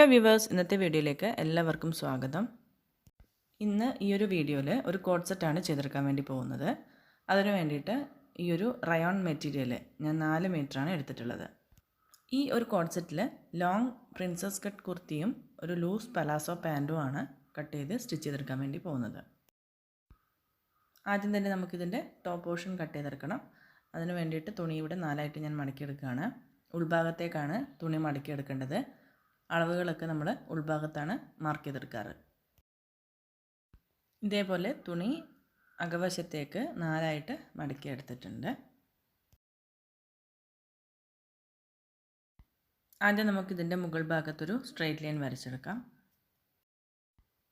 Hi viewers, ഇന്നത്തെ വീഡിയോയിലേക്ക് എല്ലാവർക്കും സ്വാഗതം. ഇന്ന് ഈ ഒരു വീഡിയോയിൽ ഒരു കോഡ് സെറ്റാണ് ചെയ്തെടുക്കാൻ വേണ്ടി പോകുന്നത്. അതിനു വേണ്ടിയിട്ട് ഈ ഒരു റയോൺ മെറ്റീരിയൽ ഞാൻ 4 മീറ്ററാണ് എടുത്തിട്ടുള്ളത്. ഈ ഒരു കോഡ് സെറ്റിൽ ലോങ് പ്രിൻസസ് കട്ട് കുർത്തിയും ഒരു ലൂസ് പലാസോ പാൻറ്റുമാണ് കട്ട് ചെയ്ത് സ്റ്റിച്ച് ചെയ്തെടുക്കാൻ വേണ്ടി പോകുന്നത്. ആദ്യം തന്നെ നമുക്കിതിൻ്റെ ടോപ്പ് പോർഷൻ കട്ട് ചെയ്തെടുക്കണം. അതിന് വേണ്ടിയിട്ട് തുണി ഇവിടെ 4ആയിട്ട് ഞാൻ മടക്കിയെടുക്കുകയാണ്. ഉൾഭാഗത്തേക്കാണ് തുണി മടക്കിയെടുക്കേണ്ടത്. അളവുകളൊക്കെ നമ്മൾ ഉൾഭാഗത്താണ് മാർക്ക് ചെയ്തെടുക്കാറ്. ഇതേപോലെ തുണി അകവശത്തേക്ക് 4ആയിട്ട് മടക്കിയെടുത്തിട്ടുണ്ട്. ആദ്യം നമുക്കിതിൻ്റെ മുകൾ ഭാഗത്തൊരു സ്ട്രെയിറ്റ് ലൈൻ വരച്ചെടുക്കാം.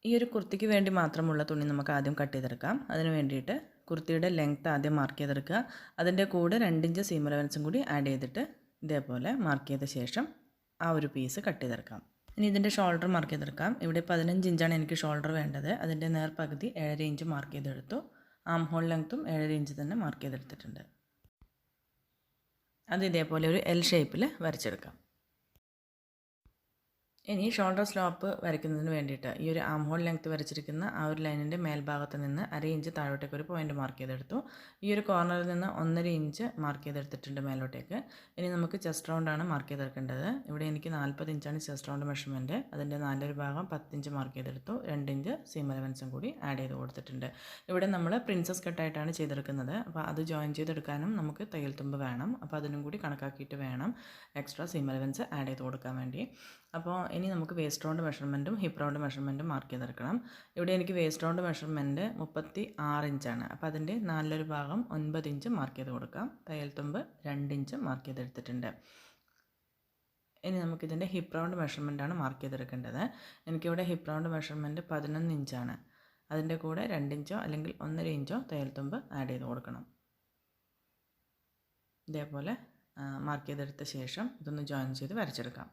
ഈ ഒരു കുർത്തിക്ക് വേണ്ടി മാത്രമുള്ള തുണി നമുക്ക് ആദ്യം കട്ട് ചെയ്തെടുക്കാം. അതിന് വേണ്ടിയിട്ട് കുർത്തിയുടെ ലെങ്ത്ത് ആദ്യം മാർക്ക് ചെയ്തെടുക്കുക. അതിൻ്റെ കൂടെ 2 ഇഞ്ച് സീം അലവൻസും കൂടി ആഡ് ചെയ്തിട്ട് ഇതേപോലെ മാർക്ക് ചെയ്ത ശേഷം ആ ഒരു പീസ് കട്ട് ചെയ്തെടുക്കാം. ഇനി ഇതിൻ്റെ ഷോൾഡർ മാർക്ക് ചെയ്തെടുക്കാം. ഇവിടെ 15 ഇഞ്ചാണ് എനിക്ക് ഷോൾഡർ വേണ്ടത്. അതിൻ്റെ നേർപകുതി 7.5 ഇഞ്ച് മാർക്ക് ചെയ്തെടുത്തു. ആം ഹോൾ ലെങ്ത്തും 7.5 ഇഞ്ച് തന്നെ മാർക്ക് ചെയ്തെടുത്തിട്ടുണ്ട്. അത് ഇതേപോലെ ഒരു എൽ ഷേപ്പിൽ വരച്ചെടുക്കാം. ഇനി ഷോൾഡർ സ്ലോപ്പ് വരയ്ക്കുന്നതിന് വേണ്ടിയിട്ട് ഈ ഒരു ആം ഹോൾ ലെങ്ത്ത് വരച്ചിരിക്കുന്ന ആ ഒരു ലൈനിൻ്റെ മേൽഭാഗത്ത് നിന്ന് 1/2 ഇഞ്ച് താഴോട്ടേക്ക് ഒരു പോയിൻ്റ് മാർക്ക് ചെയ്തെടുത്തു. ഈ ഒരു കോർണറിൽ നിന്ന് 1.5 ഇഞ്ച് മാർക്ക് ചെയ്തെടുത്തിട്ടുണ്ട് മേലോട്ടേക്ക്. ഇനി നമുക്ക് ചെസ്റ്റ് റൗണ്ടാണ് മാർക്ക് ചെയ്തെടുക്കേണ്ടത്. ഇവിടെ എനിക്ക് 40 ഇഞ്ചാണ് ചെസ്റ്റ് റൗണ്ട് മെഷർമെൻറ്റ്. അതിൻ്റെ 4 ഭാഗം 10 ഇഞ്ച് മാർക്ക് ചെയ്തെടുത്തു. 2 ഇഞ്ച് സീം അലവൻസും കൂടി ആഡ് ചെയ്ത് കൊടുത്തിട്ടുണ്ട്. ഇവിടെ നമ്മൾ പ്രിൻസസ് കട്ടായിട്ടാണ് ചെയ്തെടുക്കുന്നത്. അപ്പോൾ അത് ജോയിൻ ചെയ്തെടുക്കാനും നമുക്ക് തയ്യൽ തുമ്പ് വേണം. അപ്പോൾ അതിനും കൂടി കണക്കാക്കിയിട്ട് വേണം എക്സ്ട്രാ സീം അലവൻസ് ആഡ് ചെയ്ത് കൊടുക്കാൻ വേണ്ടി. അപ്പോൾ ഇനി നമുക്ക് വേസ്റ്റ് റൗണ്ട് മെഷർമെൻറ്റും ഹിപ്പ് റൗണ്ട് മെഷർമെൻറ്റും മാർക്ക് ചെയ്തെടുക്കണം. ഇവിടെ എനിക്ക് വേസ്റ്റ് റൗണ്ട് മെഷർമെൻറ്റ് 36 ഇഞ്ചാണ്. അപ്പോൾ അതിൻ്റെ 4 ഭാഗം 9 ഇഞ്ച് മാർക്ക് ചെയ്ത് കൊടുക്കാം. തയ്യൽ തുമ്പ് 2 ഇഞ്ച് മാർക്ക് ചെയ്തെടുത്തിട്ടുണ്ട്. ഇനി നമുക്കിതിൻ്റെ ഹിപ്പ് റൗണ്ട് മെഷർമെൻറ്റാണ് മാർക്ക് ചെയ്തെടുക്കേണ്ടത്. എനിക്കിവിടെ ഹിപ്പ് റൗണ്ട് മെഷർമെൻറ്റ് 11 ഇഞ്ചാണ്. അതിൻ്റെ കൂടെ 2 ഇഞ്ചോ അല്ലെങ്കിൽ 1.5 ഇഞ്ചോ തയ്യൽ തുമ്പ് ആഡ് ചെയ്ത് കൊടുക്കണം. ഇതേപോലെ മാർക്ക് ചെയ്തെടുത്ത ശേഷം ഇതൊന്ന് ജോയിൻ ചെയ്ത് വരച്ചെടുക്കാം.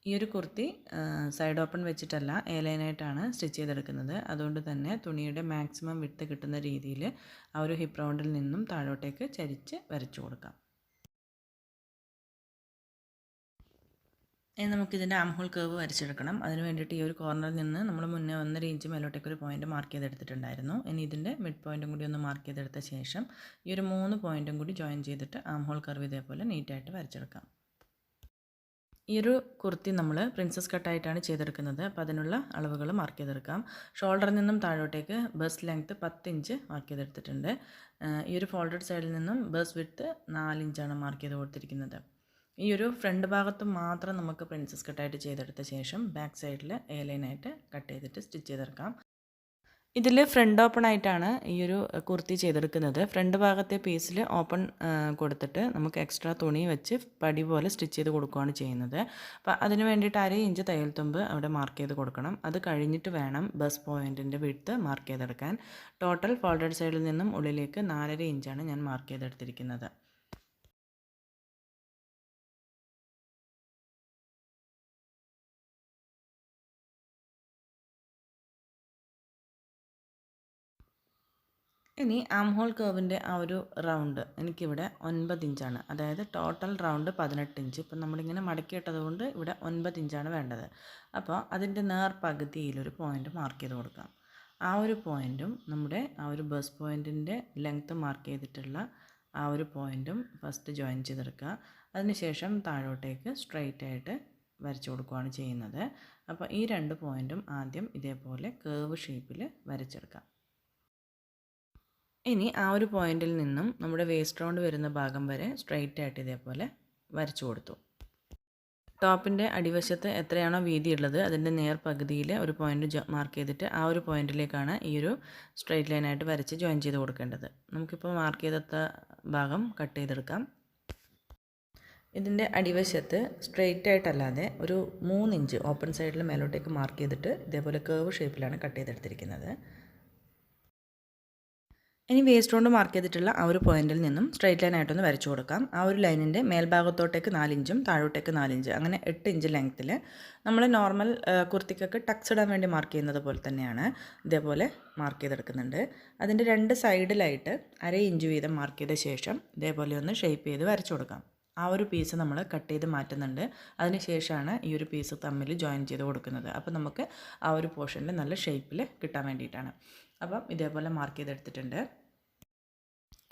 ഈ ഒരു കുർത്തി സൈഡ് ഓപ്പൺ വെച്ചിട്ടല്ല എ ലൈനായിട്ടാണ് സ്റ്റിച്ച് ചെയ്തെടുക്കുന്നത്. അതുകൊണ്ട് തന്നെ തുണിയുടെ മാക്സിമം വിട്ട് കിട്ടുന്ന രീതിയിൽ ആ ഒരു ഹിപ്പ് റൗണ്ടിൽ നിന്നും താഴോട്ടേക്ക് ചരിച്ച് വരച്ചു കൊടുക്കാം. ഇനി നമുക്കിതിൻ്റെ ആം ഹോൾ കർവ് വരച്ചെടുക്കണം. അതിന് വേണ്ടിയിട്ട് ഈ ഒരു കോർണറിൽ നിന്ന് നമ്മൾ മുന്നേ 1.5 ഇഞ്ച് മേലോട്ടേക്ക് ഒരു പോയിൻ്റ് മാർക്ക് ചെയ്തെടുത്തിട്ടുണ്ടായിരുന്നു. ഇനി ഇതിൻ്റെ മിഡ് പോയിൻറ്റും കൂടി ഒന്ന് മാർക്ക് ചെയ്തെടുത്ത ശേഷം ഈ ഒരു 3 പോയിൻറ്റും കൂടി ജോയിൻ ചെയ്തിട്ട് ആം ഹോൾ കർവ് ഇതേപോലെ നീറ്റായിട്ട് വരച്ചെടുക്കാം. ഈ ഒരു കുർത്തി നമ്മൾ പ്രിൻസസ് കട്ടായിട്ടാണ് ചെയ്തെടുക്കുന്നത്. അപ്പോൾ അതിനുള്ള അളവുകൾ മാർക്ക് ചെയ്തെടുക്കാം. ഷോൾഡറിൽ നിന്നും താഴോട്ടേക്ക് ബസ്റ്റ് ലെങ്ത്ത് 10 ഇഞ്ച് മാർക്ക് ചെയ്തെടുത്തിട്ടുണ്ട്. ഈ ഒരു ഫോൾഡഡ് സൈഡിൽ നിന്നും ബസ്റ്റ് വിഡ്ത്ത് 4 ഇഞ്ചാണ് മാർക്ക് ചെയ്ത് കൊടുത്തിരിക്കുന്നത്. ഈ ഒരു ഫ്രണ്ട് ഭാഗത്ത് മാത്രം നമുക്ക് പ്രിൻസസ് കട്ടായിട്ട് ചെയ്തെടുത്ത ശേഷം ബാക്ക് സൈഡിൽ എ ലൈനായിട്ട് കട്ട് ചെയ്തിട്ട് സ്റ്റിച്ച് ചെയ്തെടുക്കാം. ഇതിൽ ഫ്രണ്ട് ഓപ്പൺ ആയിട്ടാണ് ഈ ഒരു കുർത്തി ചെയ്തെടുക്കുന്നത്. ഫ്രണ്ട് ഭാഗത്തെ പീസിൽ ഓപ്പൺ കൊടുത്തിട്ട് നമുക്ക് എക്സ്ട്രാ തുണി വെച്ച് പടി പോലെ സ്റ്റിച്ച് ചെയ്ത് കൊടുക്കുകയാണ് ചെയ്യുന്നത്. അപ്പോൾ അതിന് വേണ്ടിയിട്ട് 1/2 ഇഞ്ച് തയ്യൽ തുമ്പ് അവിടെ മാർക്ക് ചെയ്ത് കൊടുക്കണം. അത് കഴിഞ്ഞിട്ട് വേണം ബസ് പോയിൻറ്റിൻ്റെ വിഡ്ത്ത് മാർക്ക് ചെയ്തെടുക്കാൻ. ടോട്ടൽ ഫോൾഡഡ് സൈഡിൽ നിന്നും ഉള്ളിലേക്ക് 4.5 ഇഞ്ചാണ് ഞാൻ മാർക്ക് ചെയ്തെടുത്തിരിക്കുന്നത്. ഇനി ആം ഹോൾ കർവിൻ്റെ ആ ഒരു റൗണ്ട് എനിക്കിവിടെ 9 ഇഞ്ചാണ്. അതായത് ടോട്ടൽ റൗണ്ട് 18 ഇഞ്ച്. ഇപ്പം നമ്മളിങ്ങനെ മടക്കിയിട്ടത് കൊണ്ട് ഇവിടെ 9 ഇഞ്ചാണ് വേണ്ടത്. അപ്പോൾ അതിൻ്റെ നേർപകുതിയിലൊരു പോയിൻ്റ് മാർക്ക് ചെയ്ത് കൊടുക്കാം. ആ ഒരു പോയിൻറ്റും നമ്മുടെ ആ ഒരു ബസ് പോയിൻറ്റിൻ്റെ ലെങ്ത്ത് മാർക്ക് ചെയ്തിട്ടുള്ള ആ ഒരു പോയിൻറ്റും ഫസ്റ്റ് ജോയിൻ ചെയ്തെടുക്കുക. അതിനുശേഷം താഴോട്ടേക്ക് സ്ട്രെയിറ്റ് ആയിട്ട് വരച്ചു കൊടുക്കുകയാണ് ചെയ്യുന്നത്. അപ്പോൾ ഈ 2 പോയിൻറ്റും ആദ്യം ഇതേപോലെ കേർവ് ഷേപ്പിൽ വരച്ചെടുക്കാം. ഇനി ആ ഒരു പോയിന്റിൽ നിന്നും നമ്മുടെ വേസ്റ്റ് റൗണ്ട് വരുന്ന ഭാഗം വരെ സ്ട്രെയിറ്റ് ആയിട്ട് ഇതേപോലെ വരച്ചു കൊടുത്തു. ടോപ്പിൻ്റെ അടിവശത്ത് എത്രയാണോ വീതിയുള്ളത് അതിൻ്റെ നേർപകുതിയിൽ ഒരു പോയിന്റ് മാർക്ക് ചെയ്തിട്ട് ആ ഒരു പോയിന്റിലേക്കാണ് ഈ ഒരു സ്ട്രെയിറ്റ് ലൈനായിട്ട് വരച്ച് ജോയിൻ ചെയ്ത് കൊടുക്കേണ്ടത്. നമുക്കിപ്പോൾ മാർക്ക് ചെയ്തെടുത്ത ഭാഗം കട്ട് ചെയ്തെടുക്കാം. ഇതിൻ്റെ അടിവശത്ത് സ്ട്രെയിറ്റ് ആയിട്ടല്ലാതെ ഒരു 3 ഇഞ്ച് ഓപ്പൺ സൈഡിൽ മേലോട്ടേക്ക് മാർക്ക് ചെയ്തിട്ട് ഇതേപോലെ കേർവ് ഷേപ്പിലാണ് കട്ട് ചെയ്തെടുത്തിരിക്കുന്നത്. ഇനി വേസ്റ്റ് റൗണ്ട് മാർക്ക് ചെയ്തിട്ടുള്ള ആ ഒരു പോയിന്റിൽ നിന്നും സ്ട്രെയിറ്റ് ലൈൻ ആയിട്ടൊന്ന് വരച്ചു കൊടുക്കാം. ആ ഒരു ലൈനിൻ്റെ മേൽഭാഗത്തോട്ടേക്ക് 4 ഇഞ്ചും താഴോട്ടേക്ക് 4 ഇഞ്ച് അങ്ങനെ 8 ഇഞ്ച് ലെങ്ത്തിൽ നമ്മൾ നോർമൽ കുർത്തിക്കൊക്കെ ടക്സ് ഇടാൻ വേണ്ടി മാർക്ക് ചെയ്യുന്നത് പോലെ തന്നെയാണ് ഇതേപോലെ മാർക്ക് ചെയ്തെടുക്കുന്നുണ്ട്. അതിൻ്റെ 2 സൈഡിലായിട്ട് 1/2 ഇഞ്ച് വീതം മാർക്ക് ചെയ്ത ശേഷം ഇതേപോലെ ഒന്ന് ഷേപ്പ് ചെയ്ത് വരച്ചു കൊടുക്കാം. ആ ഒരു പീസ് നമ്മൾ കട്ട് ചെയ്ത് മാറ്റുന്നുണ്ട്. അതിന് ശേഷമാണ് ഈ ഒരു പീസ് തമ്മിൽ ജോയിൻ ചെയ്ത് കൊടുക്കുന്നത്. അപ്പോൾ നമുക്ക് ആ ഒരു പോർഷനിൽ നല്ല ഷേപ്പിൽ കിട്ടാൻ വേണ്ടിയിട്ടാണ്. അപ്പം ഇതേപോലെ മാർക്ക് ചെയ്തെടുത്തിട്ടുണ്ട്.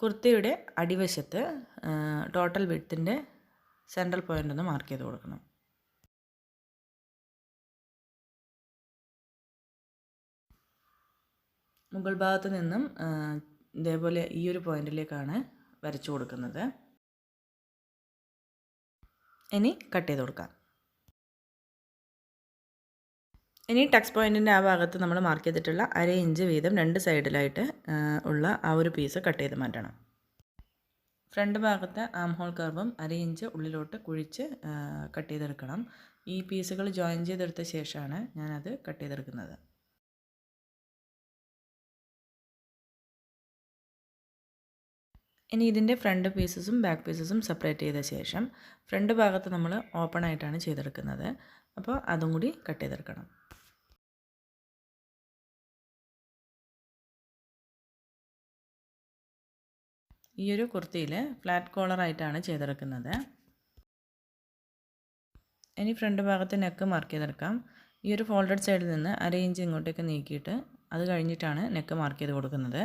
കുർത്തിയുടെ അടിവശത്ത് ടോട്ടൽ വിഡ്ത്തിൻ്റെ സെൻട്രൽ പോയിൻ്റ് ഒന്ന് മാർക്ക് ചെയ്ത് കൊടുക്കണം. മുകൾ ഭാഗത്ത് നിന്നും ഇതേപോലെ ഈ ഒരു പോയിന്റിലേക്കാണ് വരച്ചു കൊടുക്കുന്നത്. ഇനി കട്ട് ചെയ്ത് കൊടുക്കാം. ഇനി ടക്സ് പോയിൻറ്റിൻ്റെ ആ ഭാഗത്ത് നമ്മൾ മാർക്ക് ചെയ്തിട്ടുള്ള 1/2 ഇഞ്ച് വീതം 2 സൈഡിലായിട്ട് ഉള്ള ആ ഒരു പീസ് കട്ട് ചെയ്ത് മാറ്റണം. ഫ്രണ്ട് ഭാഗത്ത് ആം ഹോൾ കർവും 1/2 ഇഞ്ച് ഉള്ളിലോട്ട് കുഴിച്ച് കട്ട് ചെയ്തെടുക്കണം. ഈ പീസുകൾ ജോയിൻ ചെയ്തെടുത്ത ശേഷമാണ് ഞാനത് കട്ട് ചെയ്തെടുക്കുന്നത്. ഇനി ഇതിൻ്റെ ഫ്രണ്ട് പീസസും ബാക്ക് പീസസും സെപ്പറേറ്റ് ചെയ്ത ശേഷം ഫ്രണ്ട് ഭാഗത്ത് നമ്മൾ ഓപ്പൺ ആയിട്ടാണ് ചെയ്തെടുക്കുന്നത്. അപ്പോൾ അതും കൂടി കട്ട് ചെയ്തെടുക്കണം. ഈ ഒരു കുർത്തിയിൽ ഫ്ലാറ്റ് കോളറായിട്ടാണ് ചെയ്തെടുക്കുന്നത്. ഇനി ഫ്രണ്ട് ഭാഗത്ത് നെക്ക് മാർക്ക് ചെയ്തെടുക്കാം. ഈ ഒരു ഫോൾഡഡ് സൈഡിൽ നിന്ന് 1/2 ഇഞ്ച് ഇങ്ങോട്ടേക്ക് നീക്കിയിട്ട് അത് കഴിഞ്ഞിട്ടാണ് നെക്ക് മാർക്ക് ചെയ്ത് കൊടുക്കുന്നത്.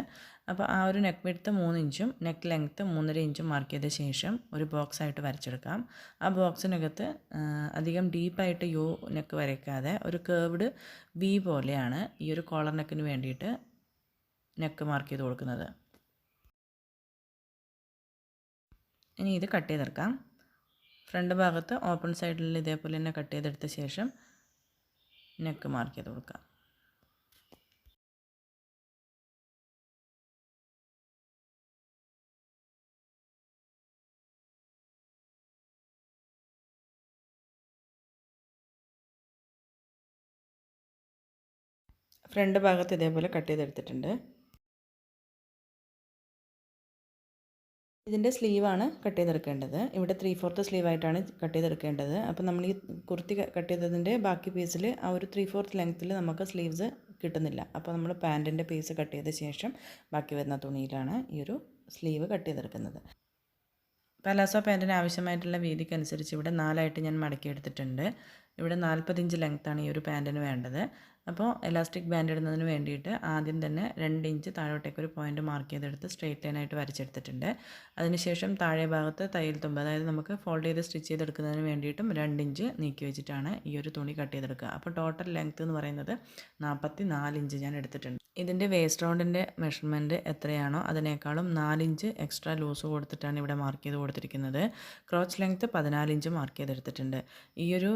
അപ്പോൾ ആ ഒരു നെക്ക് വിഡ്ത്ത് 3 ഇഞ്ചും നെക്ക് ലെങ്ത്ത് 3.5 ഇഞ്ചും മാർക്ക് ചെയ്ത ശേഷം ഒരു ബോക്സ് ആയിട്ട് വരച്ചെടുക്കാം. ആ ബോക്സിനകത്ത് അധികം ഡീപ്പായിട്ട് യു നെക്ക് വരയ്ക്കാതെ ഒരു കേർവ്ഡ് വി പോലെയാണ് ഈ ഒരു കോളർ നെക്കിന് വേണ്ടിയിട്ട് നെക്ക് മാർക്ക് ചെയ്ത് കൊടുക്കുന്നത്. ഇനി ഇത് കട്ട് ചെയ്തെടുക്കാം. ഫ്രണ്ട് ഭാഗത്ത് ഓപ്പൺ സൈഡിൽ ഇതേപോലെ തന്നെ കട്ട് ചെയ്തെടുത്ത ശേഷം നെക്ക് മാർക്ക് ചെയ്ത് കൊടുക്കാം. ഫ്രണ്ട് ഭാഗത്ത് ഇതേപോലെ കട്ട് ചെയ്തെടുത്തിട്ടുണ്ട്. ഇതിൻ്റെ സ്ലീവാണ് കട്ട് ചെയ്തെടുക്കേണ്ടത്. ഇവിടെ 3/4 സ്ലീവായിട്ടാണ് കട്ട് ചെയ്തെടുക്കേണ്ടത്. അപ്പോൾ നമ്മൾ ഈ കുർത്തി കട്ട് ചെയ്തതിൻ്റെ ബാക്കി പീസിൽ ആ ഒരു 3/4 ലെങ്ത്തിൽ നമുക്ക് സ്ലീവ്സ് കിട്ടുന്നില്ല. അപ്പോൾ നമ്മൾ പാൻറ്റിൻ്റെ പീസ് കട്ട് ചെയ്ത ശേഷം ബാക്കി വരുന്ന തുണിയിലാണ് ഈ ഒരു സ്ലീവ് കട്ട് ചെയ്തെടുക്കുന്നത്. പലാസോ പാൻറ്റിന് ആവശ്യമായിട്ടുള്ള വീതിക്കനുസരിച്ച് ഇവിടെ 4ആയിട്ട് ഞാൻ മടക്കി എടുത്തിട്ടുണ്ട്. ഇവിടെ 40 ഇഞ്ച് ലെങ്ത്താണ് ഈ ഒരു പാൻറ്റിന് വേണ്ടത്. അപ്പോൾ എലാസ്റ്റിക് ബാൻഡ് ഇടുന്നതിന് വേണ്ടിയിട്ട് ആദ്യം തന്നെ 2 ഇഞ്ച് താഴോട്ടേക്ക് ഒരു പോയിൻ്റ് മാർക്ക് ചെയ്തെടുത്ത് സ്ട്രെയിറ്റ് ലൈനായിട്ട് വരച്ചെടുത്തിട്ടുണ്ട്. അതിനുശേഷം താഴെ ഭാഗത്ത് തയ്യൽ തുമ്പ്, അതായത് നമുക്ക് ഫോൾഡ് ചെയ്ത് സ്റ്റിച്ച് ചെയ്തെടുക്കുന്നതിന് വേണ്ടിയിട്ടും 2 ഇഞ്ച് നീക്കി വെച്ചിട്ടാണ് ഈ ഒരു തുണി കട്ട് ചെയ്തെടുക്കുക. അപ്പോൾ ടോട്ടൽ ലെങ്ത്ത് എന്ന് പറയുന്നത് 44 ഇഞ്ച് ഞാൻ എടുത്തിട്ടുണ്ട്. ഇതിൻ്റെ വേസ്റ്റ് റൗണ്ടിൻ്റെ മെഷർമെൻറ്റ് എത്രയാണോ അതിനേക്കാളും 4 ഇഞ്ച് എക്സ്ട്രാ ലൂസ് കൊടുത്തിട്ടാണ് ഇവിടെ മാർക്ക് ചെയ്ത് കൊടുത്തിരിക്കുന്നത്. ക്രോച്ച് ലെങ്ത്ത് 14 ഇഞ്ച് മാർക്ക് ചെയ്തെടുത്തിട്ടുണ്ട്. ഈ ഒരു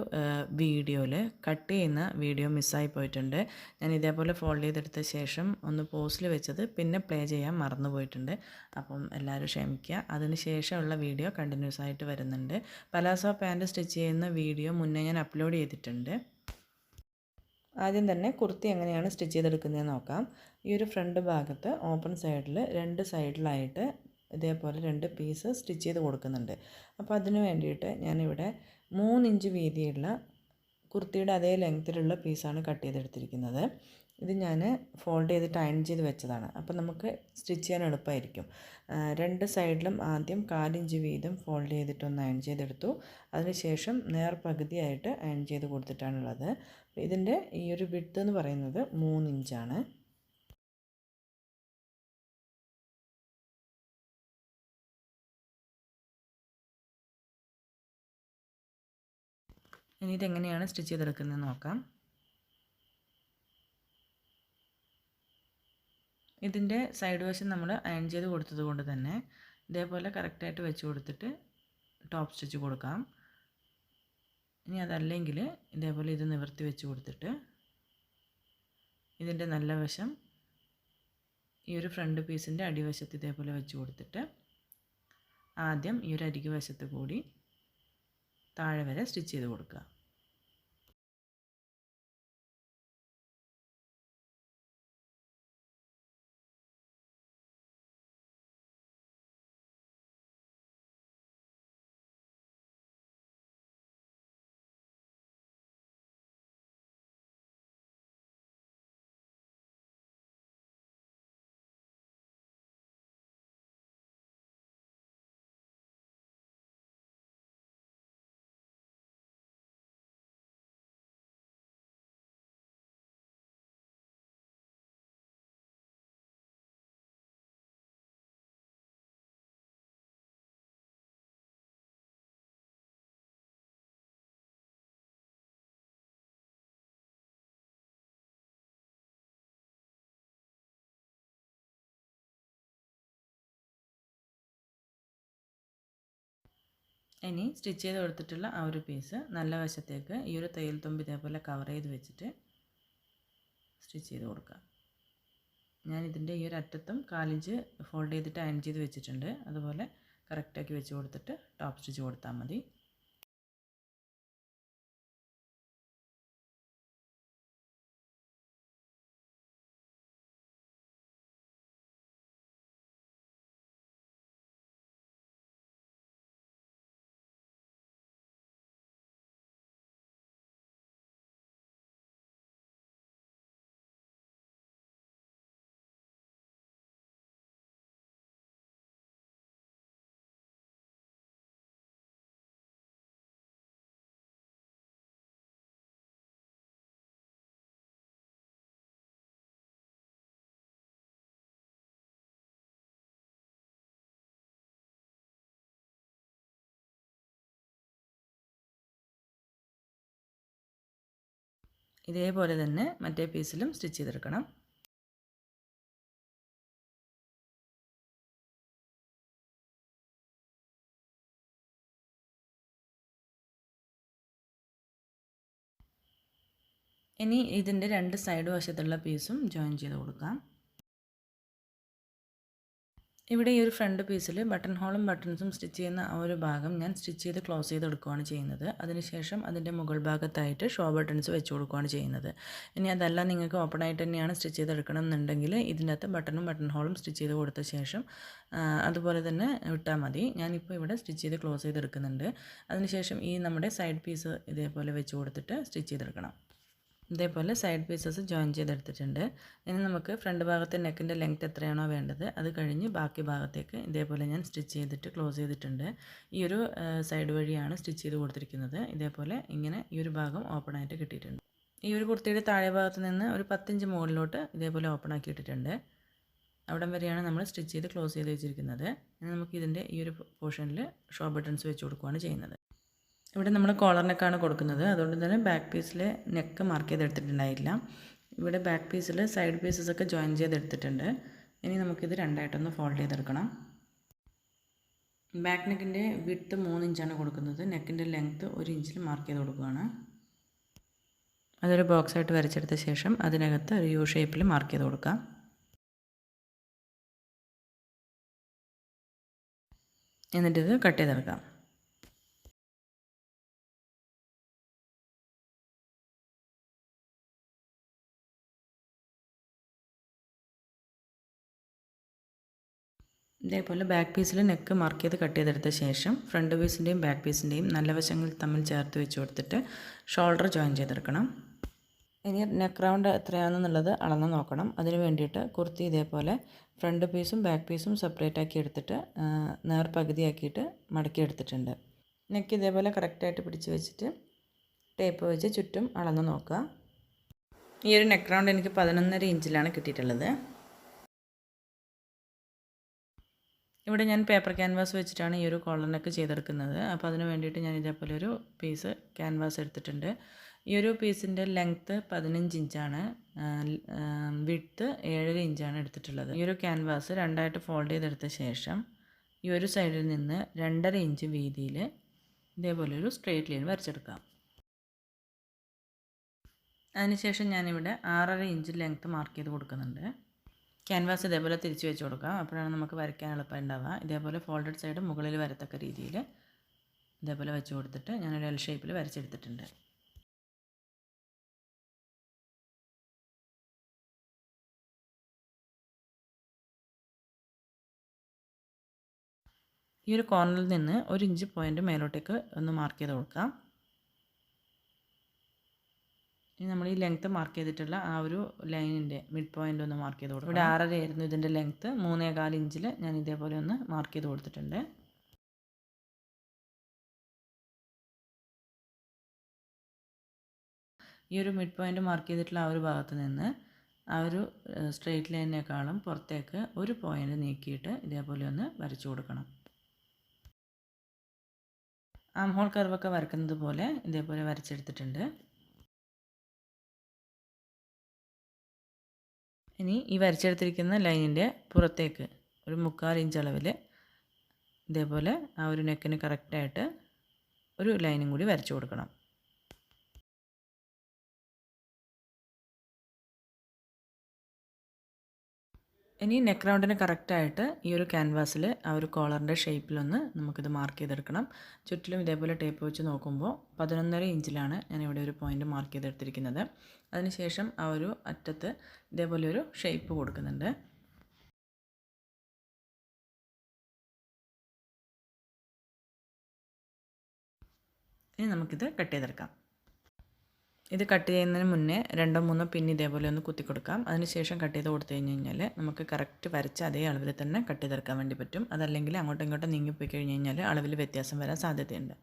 വീഡിയോയിൽ കട്ട് ചെയ്യുന്ന വീഡിയോ മിസ്സായി പോയിട്ടുണ്ട്. ഞാൻ ഇതേപോലെ ഫോൾഡ് ചെയ്തെടുത്ത ശേഷം ഒന്ന് പോസ്റ്റിൽ വെച്ചത് പിന്നെ പ്ലേ ചെയ്യാൻ മറന്നു പോയിട്ടുണ്ട്. അപ്പം എല്ലാവരും ക്ഷമിക്കുക. അതിന് ശേഷമുള്ള വീഡിയോ കണ്ടിന്യൂസ് ആയിട്ട് വരുന്നുണ്ട്. പലാസോ പാൻറ്റ് സ്റ്റിച്ച് ചെയ്യുന്ന വീഡിയോ മുന്നേ ഞാൻ അപ്ലോഡ് ചെയ്തിട്ടുണ്ട്. ആദ്യം തന്നെ കുർത്തി എങ്ങനെയാണ് സ്റ്റിച്ച് ചെയ്തെടുക്കുന്നതെന്ന് നോക്കാം. ഈ ഒരു ഫ്രണ്ട് ഭാഗത്ത് ഓപ്പൺ സൈഡിൽ 2 സൈഡിലായിട്ട് ഇതേപോലെ 2 പീസ് സ്റ്റിച്ച് ചെയ്ത് കൊടുക്കുന്നുണ്ട്. അപ്പോൾ അതിന് വേണ്ടിയിട്ട് ഞാനിവിടെ 3 ഇഞ്ച് വീതിയുള്ള കുർത്തിയുടെ അതേ ലെങ്ത്തിലുള്ള പീസാണ് കട്ട് ചെയ്തെടുത്തിരിക്കുന്നത്. ഇത് ഞാൻ ഫോൾഡ് ചെയ്തിട്ട് അയൺ ചെയ്ത് വെച്ചതാണ്. അപ്പോൾ നമുക്ക് സ്റ്റിച്ച് ചെയ്യാൻ എളുപ്പമായിരിക്കും. 2 സൈഡിലും ആദ്യം 1/4 ഇഞ്ച് വീതം ഫോൾഡ് ചെയ്തിട്ടൊന്ന് അയൺ ചെയ്തെടുത്തു. അതിനുശേഷം പകുതിയായിട്ട് അയൺ ചെയ്ത് കൊടുത്തിട്ടാണുള്ളത്. ഇതിൻ്റെ ഈ ഒരു വിഡ്ത്ത് എന്ന് പറയുന്നത് 3 ഇഞ്ചാണ്. ഇനി ഇതെങ്ങനെയാണ് സ്റ്റിച്ച് ചെയ്തെടുക്കുന്നതെന്ന് നോക്കാം. ഇതിൻ്റെ സൈഡ് വശം നമ്മൾ അയൺ ചെയ്ത് കൊടുത്തത് കൊണ്ട് തന്നെ ഇതേപോലെ കറക്റ്റായിട്ട് വെച്ച് കൊടുത്തിട്ട് ടോപ്പ് സ്റ്റിച്ച് കൊടുക്കാം. ഇനി അതല്ലെങ്കിൽ ഇതേപോലെ ഇത് നിവർത്തി വെച്ച് കൊടുത്തിട്ട് ഇതിൻ്റെ നല്ല വശം ഈ ഒരു ഫ്രണ്ട് പീസിൻ്റെ അടിവശത്ത് ഇതേപോലെ വെച്ച് കൊടുത്തിട്ട് ആദ്യം ഈ ഒരു അരികു വശത്ത് കൂടി താഴെ വരെ സ്റ്റിച്ച് ചെയ്ത് കൊടുക്കുക. ഇനി സ്റ്റിച്ച് ചെയ്ത് കൊടുത്തിട്ടുള്ള ആ ഒരു പീസ് നല്ല വശത്തേക്ക് ഈ ഒരു തയ്യൽ തുമ്പ് ഇതേപോലെ കവർ ചെയ്ത് വെച്ചിട്ട് സ്റ്റിച്ച് ചെയ്ത് കൊടുക്കുക. ഞാൻ ഇതിൻ്റെ ഈ ഒരു അറ്റത്തും 1/4 ഇഞ്ച് ഫോൾഡ് ചെയ്തിട്ട് അയൺ ചെയ്ത് വെച്ചിട്ടുണ്ട്. അതുപോലെ കറക്റ്റാക്കി വെച്ച് കൊടുത്തിട്ട് ടോപ്പ് സ്റ്റിച്ച് കൊടുത്താൽ മതി. ഇതേപോലെ തന്നെ മറ്റേ പീസിലും സ്റ്റിച്ച് ചെയ്തെടുക്കണം. ഇനി ഇതിൻ്റെ 2 സൈഡ് വശത്തുള്ള പീസും ജോയിൻ ചെയ്ത് കൊടുക്കാം. ഇവിടെ ഈ ഒരു ഫ്രണ്ട് പീസിൽ ബട്ടൺ ഹോളും ബട്ടൺസും സ്റ്റിച്ച് ചെയ്യുന്ന ആ ഒരു ഭാഗം ഞാൻ സ്റ്റിച്ച് ചെയ്ത് ക്ലോസ് ചെയ്തെടുക്കുകയാണ് ചെയ്യുന്നത്. അതിനുശേഷം അതിൻ്റെ മുകൾ ഭാഗത്തായിട്ട് ഷോ ബട്ടൺസ് വെച്ച് കൊടുക്കുകയാണ് ചെയ്യുന്നത്. ഇനി അതല്ല നിങ്ങൾക്ക് ഓപ്പൺ ആയിട്ട് തന്നെയാണ് സ്റ്റിച്ച് ചെയ്തെടുക്കണം എന്നുണ്ടെങ്കിൽ ഇതിനകത്ത് ബട്ടണും ബട്ടൺ ഹോളും സ്റ്റിച്ച് ചെയ്ത് കൊടുത്ത ശേഷം അതുപോലെ തന്നെ വിട്ടാൽ മതി. ഞാനിപ്പോൾ ഇവിടെ സ്റ്റിച്ച് ചെയ്ത് ക്ലോസ് ചെയ്തെടുക്കുന്നുണ്ട്. അതിനുശേഷം ഈ നമ്മുടെ സൈഡ് പീസ് ഇതേപോലെ വെച്ച് കൊടുത്തിട്ട് സ്റ്റിച്ച് ചെയ്തെടുക്കണം. ഇതേപോലെ സൈഡ് പീസസ് ജോയിൻ ചെയ്തെടുത്തിട്ടുണ്ട്. ഇനി നമുക്ക് ഫ്രണ്ട് ഭാഗത്തെ നെക്കിൻ്റെ ലെങ്ത് എത്രയാണോ വേണ്ടത് അത് കഴിഞ്ഞ് ബാക്കി ഭാഗത്തേക്ക് ഇതേപോലെ ഞാൻ സ്റ്റിച്ച് ചെയ്തിട്ട് ക്ലോസ് ചെയ്തിട്ടുണ്ട്. ഈ ഒരു സൈഡ് വഴിയാണ് സ്റ്റിച്ച് ചെയ്ത് കൊടുത്തിരിക്കുന്നത്. ഇതേപോലെ ഇങ്ങനെ ഈ ഒരു ഭാഗം ഓപ്പൺ ആയിട്ട് കിട്ടിയിട്ടുണ്ട്. ഈ ഒരു കുർത്തിയുടെ താഴെ ഭാഗത്ത് നിന്ന് ഒരു 10 ഇഞ്ച് മുകളിലോട്ട് ഇതേപോലെ ഓപ്പൺ ആക്കി ഇട്ടിട്ടുണ്ട്. അവിടം വരെയാണ് നമ്മൾ സ്റ്റിച്ച് ചെയ്ത് ക്ലോസ് ചെയ്ത് വെച്ചിരിക്കുന്നത്. ഇനി നമുക്ക് ഇതിൻ്റെ ഈ ഒരു പോർഷനിൽ ഷോ ബട്ടൺസ് വെച്ച് കൊടുക്കുകയാണ് ചെയ്യുന്നത്. ഇവിടെ നമ്മൾ കോളർ നെക്കാണ് കൊടുക്കുന്നത്. അതുകൊണ്ട് തന്നെ ബാക്ക് പീസിൽ നെക്ക് മാർക്ക് ചെയ്തെടുത്തിട്ടുണ്ടായില്ല. ഇവിടെ ബാക്ക് പീസിൽ സൈഡ് പീസസ് ഒക്കെ ജോയിൻ ചെയ്തെടുത്തിട്ടുണ്ട്. ഇനി നമുക്കിത് രണ്ടായിട്ടൊന്ന് ഫോൾഡ് ചെയ്തെടുക്കണം. ബാക്ക് നെക്കിൻ്റെ വിഡ്ത്ത് 3 ഇഞ്ചാണ് കൊടുക്കുന്നത്. നെക്കിൻ്റെ ലെങ്ത്ത് 1 ഇഞ്ചിൽ മാർക്ക് ചെയ്ത് കൊടുക്കുകയാണ്. അതൊരു ബോക്സായിട്ട് വരച്ചെടുത്ത ശേഷം അതിനകത്ത് ഒരു യു ഷേപ്പിൽ മാർക്ക് ചെയ്ത് കൊടുക്കാം. എന്നിട്ടിത് കട്ട് ചെയ്തെടുക്കാം. ഇതേപോലെ ബാക്ക് പീസിൽ നെക്ക് മാർക്ക് ചെയ്ത് കട്ട് ചെയ്തെടുത്ത ശേഷം ഫ്രണ്ട് പീസിൻ്റെയും ബാക്ക് പീസിൻ്റെയും നല്ല വശങ്ങൾ തമ്മിൽ ചേർത്ത് വെച്ച് കൊടുത്തിട്ട് ഷോൾഡർ ജോയിൻ ചെയ്തെടുക്കണം. ഇനി നെക്ക് റൗണ്ട് എത്രയാണെന്നുള്ളത് അളന്ന് നോക്കണം. അതിന് വേണ്ടിയിട്ട് കുർത്തി ഇതേപോലെ ഫ്രണ്ട് പീസും ബാക്ക് പീസും സെപ്പറേറ്റ് ആക്കി എടുത്തിട്ട് നേർ പകുതിയാക്കിയിട്ട് മടക്കി എടുത്തിട്ടുണ്ട്. നെക്ക് ഇതേപോലെ കറക്റ്റായിട്ട് പിടിച്ച് വെച്ചിട്ട് ടേപ്പ് വെച്ച് ചുറ്റും അളന്ന് നോക്കുക. ഈ ഒരു നെക്ക് റൗണ്ട് എനിക്ക് 11.5 ഇഞ്ചിലാണ് കിട്ടിയിട്ടുള്ളത്. ഇവിടെ ഞാൻ പേപ്പർ ക്യാൻവാസ് വെച്ചിട്ടാണ് ഈ ഒരു കോളർ നെക്ക് ചെയ്തെടുക്കുന്നത്. അപ്പോൾ അതിന് വേണ്ടിയിട്ട് ഞാൻ ഇതേപോലെ ഒരു പീസ് ക്യാൻവാസ് എടുത്തിട്ടുണ്ട്. ഈ ഒരു പീസിൻ്റെ ലെങ്ത്ത് 15 ഇഞ്ചാണ്, വിഡ്ത്ത് 7.5 ഇഞ്ചാണ് എടുത്തിട്ടുള്ളത്. ഈ ഒരു ക്യാൻവാസ് രണ്ടായിട്ട് ഫോൾഡ് ചെയ്തെടുത്ത ശേഷം ഈ ഒരു സൈഡിൽ നിന്ന് 2.5 ഇഞ്ച് വീതിയിൽ ഇതേപോലെ ഒരു സ്ട്രെയിറ്റ് ലൈൻ വരച്ചെടുക്കാം. അതിനുശേഷം ഞാനിവിടെ 6.5 ഇഞ്ച് ലെങ്ത്ത് മാർക്ക് ചെയ്ത് കൊടുക്കുന്നുണ്ട്. ക്യാൻവാസ് ഇതേപോലെ തിരിച്ച് വെച്ച് കൊടുക്കാം. അപ്പോഴാണ് നമുക്ക് വരയ്ക്കാൻ എളുപ്പം ഉണ്ടാവുക. ഇതേപോലെ ഫോൾഡഡ് സൈഡ് മുകളിൽ വരത്തക്ക രീതിയിൽ ഇതേപോലെ വെച്ച് കൊടുത്തിട്ട് ഞാനൊരു എൽ ഷേപ്പിൽ വരച്ചെടുത്തിട്ടുണ്ട്. ഈ ഒരു കോർണറിൽ നിന്ന് 1 ഇഞ്ച് പോയിൻ്റ് മേലോട്ടേക്ക് ഒന്ന് മാർക്ക് ചെയ്ത് കൊടുക്കാം. ഇനി നമ്മൾ ഈ ലെങ്ത്ത് മാർക്ക് ചെയ്തിട്ടുള്ള ആ ഒരു ലൈനിൻ്റെ മിഡ് പോയിൻ്റ് ഒന്ന് മാർക്ക് ചെയ്ത് കൊടുക്കും. ഇവിടെ 6.5 ആയിരുന്നു ഇതിൻ്റെ ലെങ്ത്ത്. 3.25 ഇഞ്ചിൽ ഞാൻ ഇതേപോലെ ഒന്ന് മാർക്ക് ചെയ്ത് കൊടുത്തിട്ടുണ്ട്. ഈ ഒരു മിഡ് പോയിൻ്റ് മാർക്ക് ചെയ്തിട്ടുള്ള ആ ഒരു ഭാഗത്ത് നിന്ന് ആ ഒരു സ്ട്രെയിറ്റ് ലൈനിനേക്കാളും പുറത്തേക്ക് ഒരു പോയിൻ്റ് നീക്കിയിട്ട് ഇതേപോലെ ഒന്ന് വരച്ചു കൊടുക്കണം. ആം ഹോൾ കർവൊക്കെ വരക്കുന്നത് പോലെ ഇതേപോലെ വരച്ചെടുത്തിട്ടുണ്ട്. ഇനി ഈ വരച്ചെടുത്തിരിക്കുന്ന ലൈനിൻ്റെ പുറത്തേക്ക് ഒരു 3/4 ഇഞ്ച് അളവിൽ ഇതേപോലെ ആ ഒരു നെക്കിന് കറക്റ്റായിട്ട് ഒരു ലൈനും കൂടി വരച്ചു കൊടുക്കണം. ഇനി നെക്ക് റൗണ്ടിന് കറക്റ്റായിട്ട് ഈ ഒരു ക്യാൻവാസിൽ ആ ഒരു കോളറിൻ്റെ ഷേപ്പിലൊന്ന് നമുക്കിത് മാർക്ക് ചെയ്തെടുക്കണം. ചുറ്റിലും ഇതേപോലെ ടേപ്പ് വെച്ച് നോക്കുമ്പോൾ 11.5 ഇഞ്ചിലാണ് ഞാനിവിടെ ഒരു പോയിൻ്റ് മാർക്ക് ചെയ്തെടുത്തിരിക്കുന്നത്. അതിനുശേഷം ആ ഒരു അറ്റത്ത് ഇതേപോലെ ഒരു ഷേപ്പ് കൊടുക്കുന്നുണ്ട്. ഇനി നമുക്കിത് കട്ട് ചെയ്തെടുക്കാം. ഇത് കട്ട് ചെയ്യുന്നതിന് മുന്നേ 2-3 പിൻ ഇതേപോലെ ഒന്ന് കുത്തി കൊടുക്കാം. അതിനുശേഷം കട്ട് ചെയ്ത് കൊടുത്തു കഴിഞ്ഞാൽ നമുക്ക് കറക്റ്റ് വരച്ച അതേ അളവിൽ തന്നെ കട്ട് ചെയ്തെടുക്കാൻ വേണ്ടി പറ്റും. അതല്ലെങ്കിൽ അങ്ങോട്ടും ഇങ്ങോട്ടും നീങ്ങിപ്പോയി കഴിഞ്ഞാൽ അളവിൽ വ്യത്യാസം വരാൻ സാധ്യതയുണ്ട്.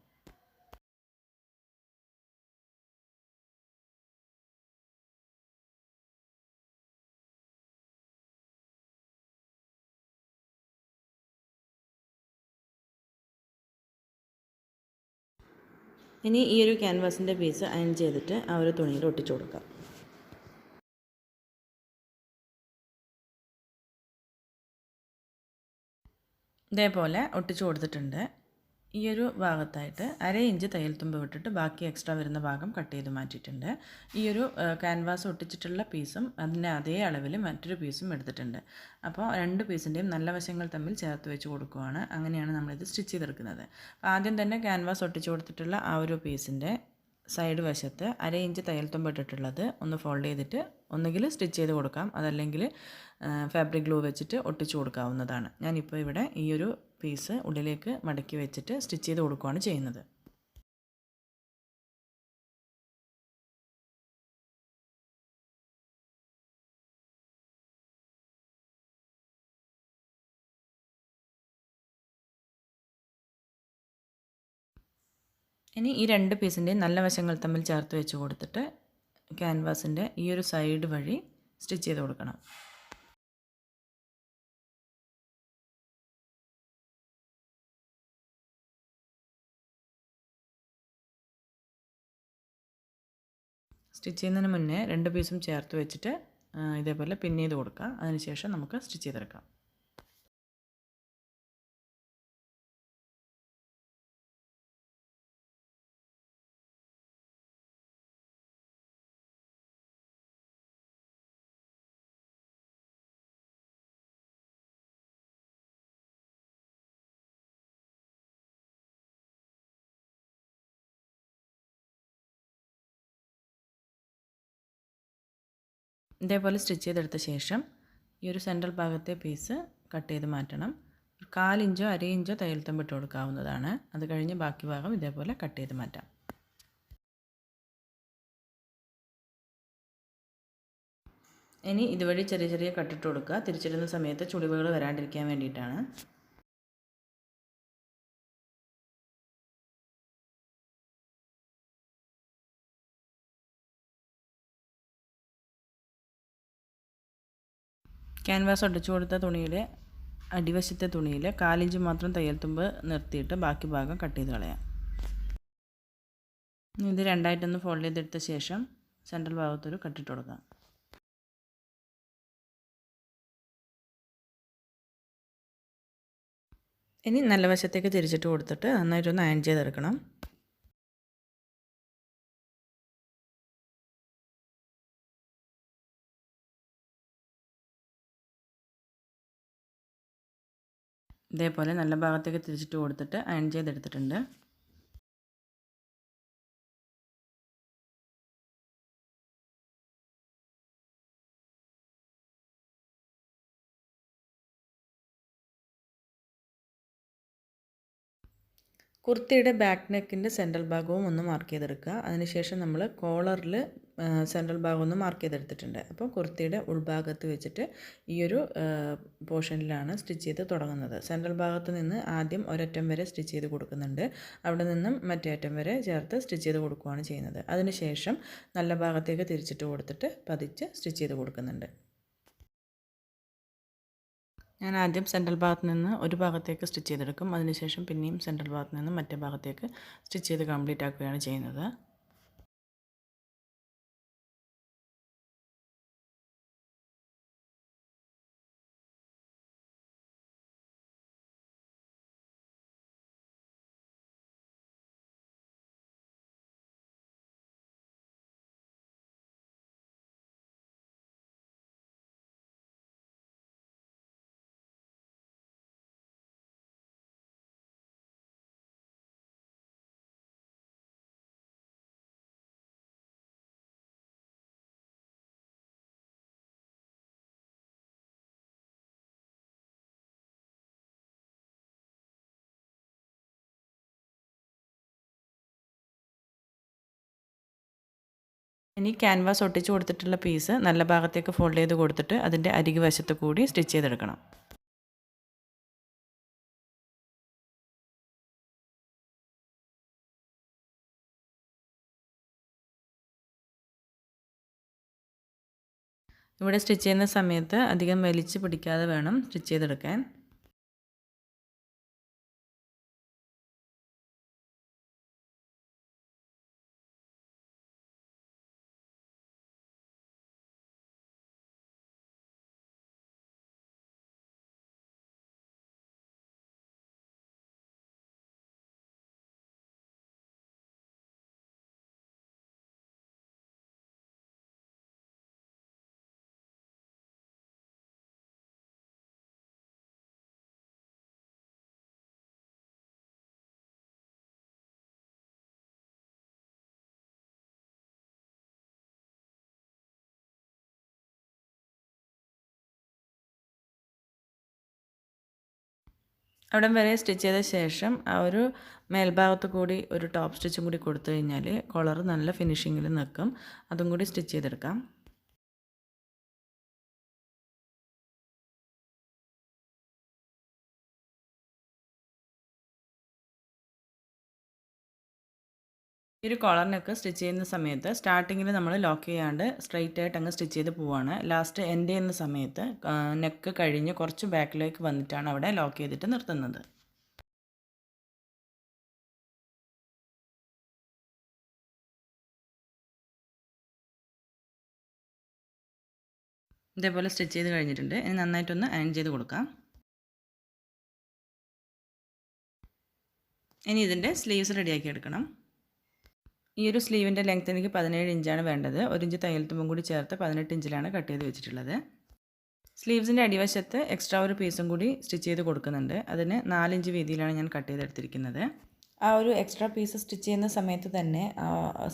ഇനി ഈ ഒരു ക്യാൻവാസിൻ്റെ പീസ് അയൺ ചെയ്തിട്ട് ആ ഒരു തുണിയിൽ ഒട്ടിച്ചു കൊടുക്കാം. ഇതേപോലെ ഒട്ടിച്ചു കൊടുത്തിട്ടുണ്ട്. ഈ ഒരു ഭാഗത്തായിട്ട് 1/2 ഇഞ്ച് തയ്യൽ തുമ്പ് വിട്ടിട്ട് ബാക്കി എക്സ്ട്രാ വരുന്ന ഭാഗം കട്ട് ചെയ്ത് മാറ്റിയിട്ടുണ്ട്. ഈ ഒരു ക്യാൻവാസ് ഒട്ടിച്ചിട്ടുള്ള പീസും അതിൻ്റെ അതേ അളവിൽ മറ്റൊരു പീസും എടുത്തിട്ടുണ്ട്. അപ്പോൾ 2 പീസിൻ്റെയും നല്ല വശങ്ങൾ തമ്മിൽ ചേർത്ത് വെച്ച് കൊടുക്കുകയാണ്. അങ്ങനെയാണ് നമ്മളിത് സ്റ്റിച്ച് ചെയ്തെടുക്കുന്നത്. ആദ്യം തന്നെ ക്യാൻവാസ് ഒട്ടിച്ചു കൊടുത്തിട്ടുള്ള ആ ഒരു പീസിൻ്റെ സൈഡ് വശത്ത് 1/2 ഇഞ്ച് തയ്യൽ തുമ്പ് ഇട്ടിട്ടുള്ളത് ഒന്ന് ഫോൾഡ് ചെയ്തിട്ട് ഒന്നുകിൽ സ്റ്റിച്ച് ചെയ്ത് കൊടുക്കാം, അതല്ലെങ്കിൽ ഫാബ്രിക് ഗ്ലൂ വെച്ചിട്ട് ഒട്ടിച്ചു കൊടുക്കാവുന്നതാണ്. ഞാനിപ്പോൾ ഇവിടെ ഈ ഒരു പീസ് ഉള്ളിലേക്ക് മടക്കി വെച്ചിട്ട് സ്റ്റിച്ച് ചെയ്ത് കൊടുക്കുകയാണ് ചെയ്യുന്നത്. ഇനി ഈ 2 പീസിൻ്റെയും നല്ല വശങ്ങൾ തമ്മിൽ ചേർത്ത് വെച്ച് കൊടുത്തിട്ട് ക്യാൻവാസിൻ്റെ ഈ ഒരു സൈഡ് വഴി സ്റ്റിച്ച് ചെയ്ത് കൊടുക്കണം. സ്റ്റിച്ച് ചെയ്യുന്നതിന് മുന്നേ 2 പീസും ചേർത്ത് വെച്ചിട്ട് ഇതേപോലെ പിൻ ചെയ്ത് കൊടുക്കുക. അതിനുശേഷം നമുക്ക് സ്റ്റിച്ച് ചെയ്തെടുക്കാം. ഇതേപോലെ സ്റ്റിച്ച് ചെയ്തെടുത്ത ശേഷം ഈ ഒരു സെൻട്രൽ ഭാഗത്തെ പീസ് കട്ട് ചെയ്ത് മാറ്റണം. 1/4 ഇഞ്ചോ 1/2 ഇഞ്ചോ തയ്യൽ തുമ്പ് ഇട്ട് കൊടുക്കാവുന്നതാണ്. അത് കഴിഞ്ഞ് ബാക്കി ഭാഗം ഇതേപോലെ കട്ട് ചെയ്ത് മാറ്റാം. ഇനി ഇതുവഴി ചെറിയ ചെറിയ കട്ടിട്ട് കൊടുക്കുക. തിരിച്ചിടുന്ന സമയത്ത് ചുളിവുകൾ വരാണ്ടിരിക്കാൻ വേണ്ടിയിട്ടാണ്. ക്യാൻവാസ് ഒട്ടിച്ചു കൊടുത്ത തുണിയുടെ അടിവശത്തെ തുണിയിൽ 1/4 ഇഞ്ച് മാത്രം തയ്യൽ തുമ്പ് നിർത്തിയിട്ട് ബാക്കി ഭാഗം കട്ട് ചെയ്ത് കളയാം. ഇത് രണ്ടായിട്ടൊന്ന് ഫോൾഡ് ചെയ്തെടുത്ത ശേഷം സെൻട്രൽ ഭാഗത്തൊരു കട്ടിട്ട് കൊടുക്കാം. ഇനി നല്ല വശത്തേക്ക് തിരിച്ചിട്ട് കൊടുത്തിട്ട് നന്നായിട്ടൊന്ന് അയൺ ചെയ്തെടുക്കണം. ഇതേപോലെ നല്ല ഭാഗത്തേക്ക് തിരിച്ചിട്ട് കൊടുത്തിട്ട് അയൺ ചെയ്തെടുത്തിട്ടുണ്ട്. കുർത്തിയുടെ ബാക്ക് നെക്കിൻ്റെ സെൻട്രൽ ഭാഗവും ഒന്ന് മാർക്ക് ചെയ്തെടുക്കുക. അതിനുശേഷം നമ്മൾ കോളറിൽ സെൻട്രൽ ഭാഗം ഒന്ന് മാർക്ക് ചെയ്തെടുത്തിട്ടുണ്ട്. അപ്പോൾ കുർത്തിയുടെ ഉൾഭാഗത്ത് വെച്ചിട്ട് ഈ ഒരു പോർഷനിലാണ് സ്റ്റിച്ച് ചെയ്ത് തുടങ്ങുന്നത്. സെൻട്രൽ ഭാഗത്ത് നിന്ന് ആദ്യം ഒരറ്റം വരെ സ്റ്റിച്ച് ചെയ്ത് കൊടുക്കുന്നുണ്ട്. അവിടെ നിന്നും മറ്റേ അറ്റം വരെ ചേർത്ത് സ്റ്റിച്ച് ചെയ്ത് കൊടുക്കുകയാണ് ചെയ്യുന്നത്. അതിനുശേഷം നല്ല ഭാഗത്തേക്ക് തിരിച്ചിട്ട് കൊടുത്തിട്ട് പതിച്ച് സ്റ്റിച്ച് ചെയ്ത് കൊടുക്കുന്നുണ്ട്. ഞാൻ ആദ്യം സെൻട്രൽ ഭാഗത്ത് നിന്ന് ഒരു ഭാഗത്തേക്ക് സ്റ്റിച്ച് ചെയ്തെടുക്കും. അതിനുശേഷം പിന്നെയും സെൻട്രൽ ഭാഗത്ത് നിന്ന് മറ്റേ ഭാഗത്തേക്ക് സ്റ്റിച്ച് ചെയ്ത് കംപ്ലീറ്റ് ആക്കുകയാണ് ചെയ്യുന്നത്. ഇനി ക്യാൻവാസ് ഒട്ടിച്ച് കൊടുത്തിട്ടുള്ള പീസ് നല്ല ഭാഗത്തേക്ക് ഫോൾഡ് ചെയ്ത് കൊടുത്തിട്ട് അതിൻ്റെ അരികു വശത്ത് കൂടി സ്റ്റിച്ച് ചെയ്തെടുക്കണം. ഇവിടെ സ്റ്റിച്ച് ചെയ്യുന്ന സമയത്ത് അധികം വലിച്ച് പിടിക്കാതെ വേണം സ്റ്റിച്ച് ചെയ്തെടുക്കാൻ. അവിടം വരെ സ്റ്റിച്ച് ചെയ്ത ശേഷം ആ ഒരു മേൽഭാഗത്ത് കൂടി ഒരു ടോപ്പ് സ്റ്റിച്ചും കൂടി കൊടുത്തു കഴിഞ്ഞാൽ കോളർ നല്ല ഫിനിഷിങ്ങിൽ നിൽക്കും. അതും കൂടി സ്റ്റിച്ച് ചെയ്തെടുക്കാം. ഈ ഒരു കോളർ നെക്ക് സ്റ്റിച്ച് ചെയ്യുന്ന സമയത്ത് സ്റ്റാർട്ടിങ്ങിൽ നമ്മൾ ലോക്ക് ചെയ്യാണ്ട് സ്ട്രെയിറ്റ് ആയിട്ട് അങ്ങ് സ്റ്റിച്ച് ചെയ്ത് പോവാണ്. ലാസ്റ്റ് എൻഡ് ചെയ്യുന്ന സമയത്ത് നെക്ക് കഴിഞ്ഞ് കുറച്ച് ബാക്കിലേക്ക് വന്നിട്ടാണ് അവിടെ ലോക്ക് ചെയ്തിട്ട് നിർത്തുന്നത്. ഇതേപോലെ സ്റ്റിച്ച് ചെയ്ത് കഴിഞ്ഞിട്ടുണ്ട്. ഇനി നന്നായിട്ടൊന്ന് അയൺ ചെയ്ത് കൊടുക്കാം. ഇനി ഇതിൻ്റെ സ്ലീവ്സ് റെഡിയാക്കി എടുക്കണം. ഈ ഒരു സ്ലീവിൻ്റെ ലെങ്ത്ത് എനിക്ക് 17 ഇഞ്ചാണ് വേണ്ടത്. 1 ഇഞ്ച് തയ്യൽ തുമ്പും കൂടി ചേർത്ത് 18 ഇഞ്ചിലാണ് കട്ട് ചെയ്ത് വെച്ചിട്ടുള്ളത്. സ്ലീവ്സിൻ്റെ അടിവശത്ത് എക്സ്ട്രാ ഒരു പീസും കൂടി സ്റ്റിച്ച് ചെയ്ത് കൊടുക്കുന്നുണ്ട്. അതിന് 4 ഇഞ്ച് വീതിയിലാണ് ഞാൻ കട്ട് ചെയ്തെടുത്തിരിക്കുന്നത്. ആ ഒരു എക്സ്ട്രാ പീസ് സ്റ്റിച്ച് ചെയ്യുന്ന സമയത്ത് തന്നെ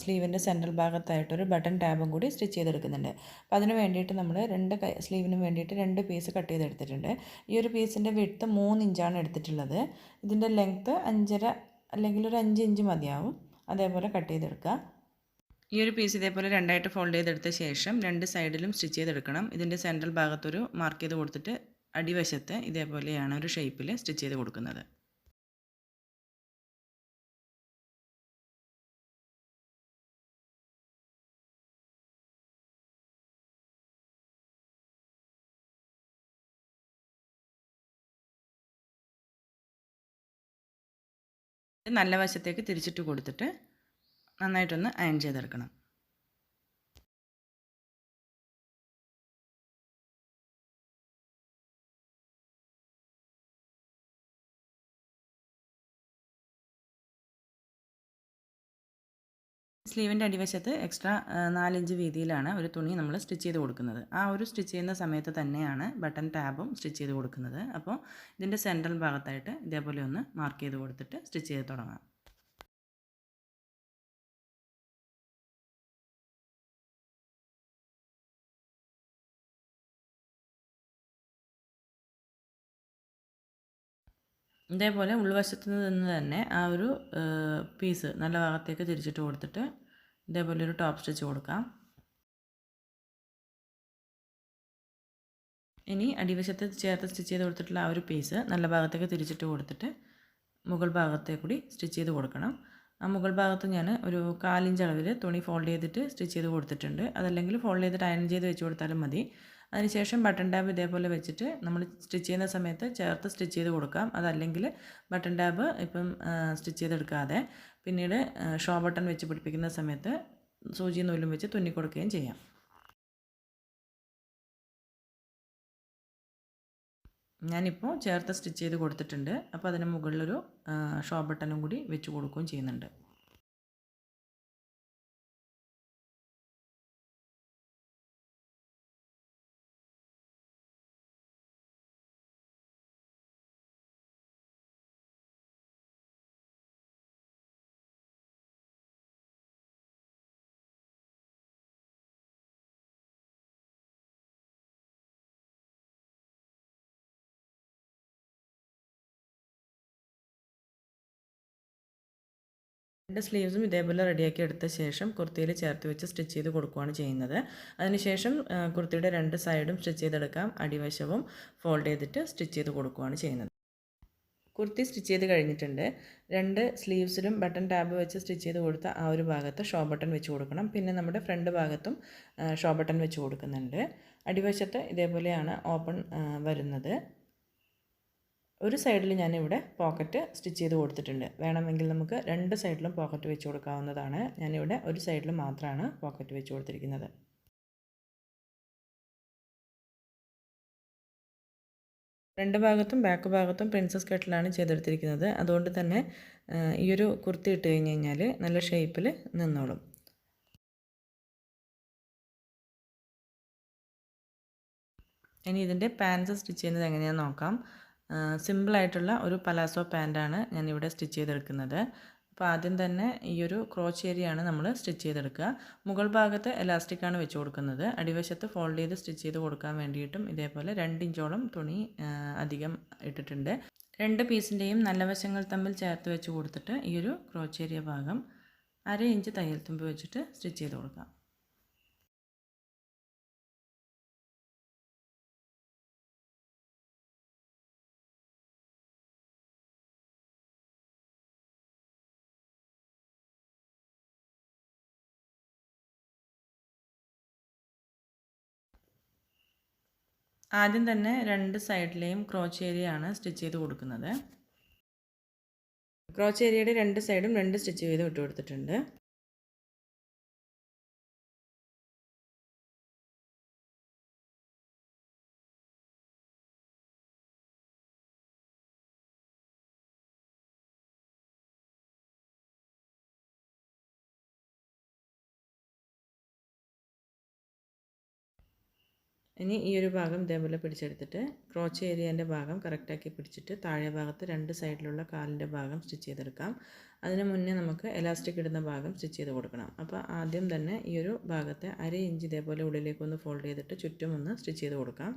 സ്ലീവിൻ്റെ സെൻട്രൽ ഭാഗത്തായിട്ടൊരു ബട്ടൺ ടാബും കൂടി സ്റ്റിച്ച് ചെയ്തെടുക്കുന്നുണ്ട്. അപ്പോൾ അതിന് വേണ്ടിയിട്ട് നമ്മൾ സ്ലീവിനും വേണ്ടിയിട്ട് 2 പീസ് കട്ട് ചെയ്തെടുത്തിട്ടുണ്ട്. ഈ ഒരു പീസിൻ്റെ വിഡ്ത്ത് 3 ഇഞ്ചാണ് എടുത്തിട്ടുള്ളത്. ഇതിൻ്റെ ലെങ്ത്ത് 5.5 അല്ലെങ്കിൽ ഒരു 5 ഇഞ്ച് മതിയാവും. അതേപോലെ കട്ട് ചെയ്തെടുക്കുക. ഈ ഒരു പീസ് ഇതേപോലെ രണ്ടായിട്ട് ഫോൾഡ് ചെയ്തെടുത്ത ശേഷം 2 സൈഡിലും സ്റ്റിച്ച് ചെയ്തെടുക്കണം. ഇതിൻ്റെ സെൻട്രൽ ഭാഗത്തൊരു മാർക്ക് ചെയ്ത് കൊടുത്തിട്ട് അടിവശത്ത് ഇതേപോലെയാണ് ഒരു ഷേപ്പിൽ സ്റ്റിച്ച് ചെയ്ത് കൊടുക്കുന്നത്. നല്ല വശത്തേക്ക് തിരിച്ചിട്ട് കൊടുത്തിട്ട് നന്നായിട്ടൊന്ന് അയൺ ചെയ്തെടുക്കണം. സ്ലീവിൻ്റെ അടിവശത്ത് എക്സ്ട്രാ 4 ഇഞ്ച് വീതിയിലാണ് ഒരു തുണി നമ്മൾ സ്റ്റിച്ച് ചെയ്ത് കൊടുക്കുന്നത്. ആ ഒരു സ്റ്റിച്ച് ചെയ്യുന്ന സമയത്ത് തന്നെയാണ് ബട്ടൺ ടാബും സ്റ്റിച്ച് ചെയ്ത് കൊടുക്കുന്നത്. അപ്പോൾ ഇതിൻ്റെ സെൻട്രൽ ഭാഗത്തായിട്ട് ഇതേപോലെ ഒന്ന് മാർക്ക് ചെയ്ത് കൊടുത്തിട്ട് സ്റ്റിച്ച് ചെയ്ത് തുടങ്ങാം. ഇതേപോലെ ഉൾവശത്ത് നിന്ന് തന്നെ ആ ഒരു പീസ് നല്ല ഭാഗത്തേക്ക് തിരിച്ചിട്ട് കൊടുത്തിട്ട് ഇതേപോലെ ഒരു ടോപ്പ് സ്റ്റിച്ച് കൊടുക്കാം. ഇനി അടിവശത്ത് ചേർത്ത് സ്റ്റിച്ച് ചെയ്ത് കൊടുത്തിട്ടുള്ള ആ ഒരു പീസ് നല്ല ഭാഗത്തേക്ക് തിരിച്ചിട്ട് കൊടുത്തിട്ട് മുകൾ ഭാഗത്തേക്ക് കൂടി സ്റ്റിച്ച് ചെയ്ത് കൊടുക്കണം. ആ മുകൾ ഭാഗത്ത് ഞാൻ ഒരു 1/4 ഇഞ്ച് അളവിൽ തുണി ഫോൾഡ് ചെയ്തിട്ട് സ്റ്റിച്ച് ചെയ്ത് കൊടുത്തിട്ടുണ്ട്. അതല്ലെങ്കിൽ ഫോൾഡ് ചെയ്തിട്ട് അയൺ ചെയ്ത് വെച്ച് കൊടുത്താലും മതി. അതിനുശേഷം ബട്ടൺ ടാബ് ഇതേപോലെ വെച്ചിട്ട് നമ്മൾ സ്റ്റിച്ച് ചെയ്യുന്ന സമയത്ത് ചേർത്ത് സ്റ്റിച്ച് ചെയ്ത് കൊടുക്കാം. അതല്ലെങ്കിൽ ബട്ടൺ ടാബ് ഇപ്പം സ്റ്റിച്ച് ചെയ്തെടുക്കാതെ പിന്നീട് ഷോ ബട്ടൺ വെച്ച് പിടിപ്പിക്കുന്ന സമയത്ത് സൂചി നൂലും വെച്ച് തുന്നി കൊടുക്കുകയും ചെയ്യാം. ഞാനിപ്പോൾ ചേർത്ത് സ്റ്റിച്ച് ചെയ്ത് കൊടുത്തിട്ടുണ്ട്. അപ്പോൾ അതിന് മുകളിലൊരു ഷോ ബട്ടണും കൂടി വെച്ച് കൊടുക്കുകയും ചെയ്യുന്നുണ്ട്. രണ്ട് സ്ലീവ്സും ഇതേപോലെ റെഡിയാക്കി എടുത്ത ശേഷം കുർത്തിയിൽ ചേർത്ത് വെച്ച് സ്റ്റിച്ച് ചെയ്ത് കൊടുക്കുകയാണ് ചെയ്യുന്നത്. അതിനുശേഷം കുർത്തിയുടെ രണ്ട് സൈഡും സ്റ്റിച്ച് ചെയ്തെടുക്കാം. അടിവശവും ഫോൾഡ് ചെയ്തിട്ട് സ്റ്റിച്ച് ചെയ്ത് കൊടുക്കുകയാണ് ചെയ്യുന്നത്. കുർത്തി സ്റ്റിച്ച് ചെയ്ത് കഴിഞ്ഞിട്ടുണ്ട്. രണ്ട് സ്ലീവ്സിലും ബട്ടൺ ടാബ് വെച്ച് സ്റ്റിച്ച് ചെയ്ത് കൊടുത്ത ആ ഒരു ഭാഗത്ത് ഷോ ബട്ടൺ വെച്ച് കൊടുക്കണം. പിന്നെ നമ്മുടെ ഫ്രണ്ട് ഭാഗത്തും ഷോ ബട്ടൺ വെച്ച് കൊടുക്കുന്നുണ്ട്. അടിവശത്ത് ഇതേപോലെയാണ് ഓപ്പൺ വരുന്നത്. ഒരു സൈഡിൽ ഞാനിവിടെ പോക്കറ്റ് സ്റ്റിച്ച് ചെയ്ത് കൊടുത്തിട്ടുണ്ട്. വേണമെങ്കിൽ നമുക്ക് രണ്ട് സൈഡിലും പോക്കറ്റ് വെച്ച് കൊടുക്കാവുന്നതാണ്. ഞാനിവിടെ ഒരു സൈഡിൽ മാത്രമാണ് പോക്കറ്റ് വെച്ച് കൊടുത്തിരിക്കുന്നത്. രണ്ട് ഭാഗത്തും ബാക്ക് ഭാഗത്തും പ്രിൻസസ് കട്ടിലാണ് ചെയ്തെടുത്തിരിക്കുന്നത്. അതുകൊണ്ട് തന്നെ ഈ ഒരു കുർത്തി ഇട്ട് കഴിഞ്ഞ് കഴിഞ്ഞാൽ നല്ല ഷേപ്പിൽ നിന്നോളും. ഇനി ഇതിൻ്റെ പാൻസ് സ്റ്റിച്ച് ചെയ്യുന്നത് എങ്ങനെയാണെന്ന് നോക്കാം. സിമ്പിളായിട്ടുള്ള ഒരു പലാസോ പാൻറ്റാണ് ഞാനിവിടെ സ്റ്റിച്ച് ചെയ്തെടുക്കുന്നത്. അപ്പോൾ ആദ്യം തന്നെ ഈ ഒരു ക്രോച്ച് ഏരിയയാണ് നമ്മൾ സ്റ്റിച്ച് ചെയ്തെടുക്കുക. മുകൾ ഭാഗത്ത് എലാസ്റ്റിക്കാണ് വെച്ച് കൊടുക്കുന്നത്. അടിവശത്ത് ഫോൾഡ് ചെയ്ത് സ്റ്റിച്ച് ചെയ്ത് കൊടുക്കാൻ വേണ്ടിയിട്ടും ഇതേപോലെ 2 ഇഞ്ചോളം തുണി അധികം ഇട്ടിട്ടുണ്ട്. രണ്ട് പീസിൻ്റെയും നല്ല വശങ്ങൾ തമ്മിൽ ചേർത്ത് വെച്ച് കൊടുത്തിട്ട് ഈ ഒരു ക്രോച്ച് ഏരിയ ഭാഗം 1/2 ഇഞ്ച് തയ്യൽ തുമ്പ് വെച്ചിട്ട് സ്റ്റിച്ച് ചെയ്ത് കൊടുക്കാം. ആദ്യം തന്നെ രണ്ട് സൈഡിലെയും ക്രോച്ച് ഏരിയയാണ് സ്റ്റിച്ച് ചെയ്ത് കൊടുക്കുന്നത്. ക്രോച്ച് ഏരിയയുടെ രണ്ട് സൈഡും 2 സ്റ്റിച്ച് ചെയ്ത് വിട്ട് കൊടുത്തിട്ടുണ്ട്. ഇനി ഈ ഒരു ഭാഗം ഇതേപോലെ പിടിച്ചെടുത്തിട്ട് ക്രോച്ച് ഏരിയൻ്റെ ഭാഗം കറക്റ്റാക്കി പിടിച്ചിട്ട് താഴെ ഭാഗത്ത് രണ്ട് സൈഡിലുള്ള കാലിൻ്റെ ഭാഗം സ്റ്റിച്ച് ചെയ്തെടുക്കാം. അതിന് മുന്നേ നമുക്ക് എലാസ്റ്റിക് ഇടുന്ന ഭാഗം സ്റ്റിച്ച് ചെയ്ത് കൊടുക്കണം. അപ്പോൾ ആദ്യം തന്നെ ഈ ഒരു ഭാഗത്തെ 1/2 ഇഞ്ച് ഇതേപോലെ ഉള്ളിലേക്കൊന്ന് ഫോൾഡ് ചെയ്തിട്ട് ചുറ്റും ഒന്ന് സ്റ്റിച്ച് ചെയ്ത് കൊടുക്കാം.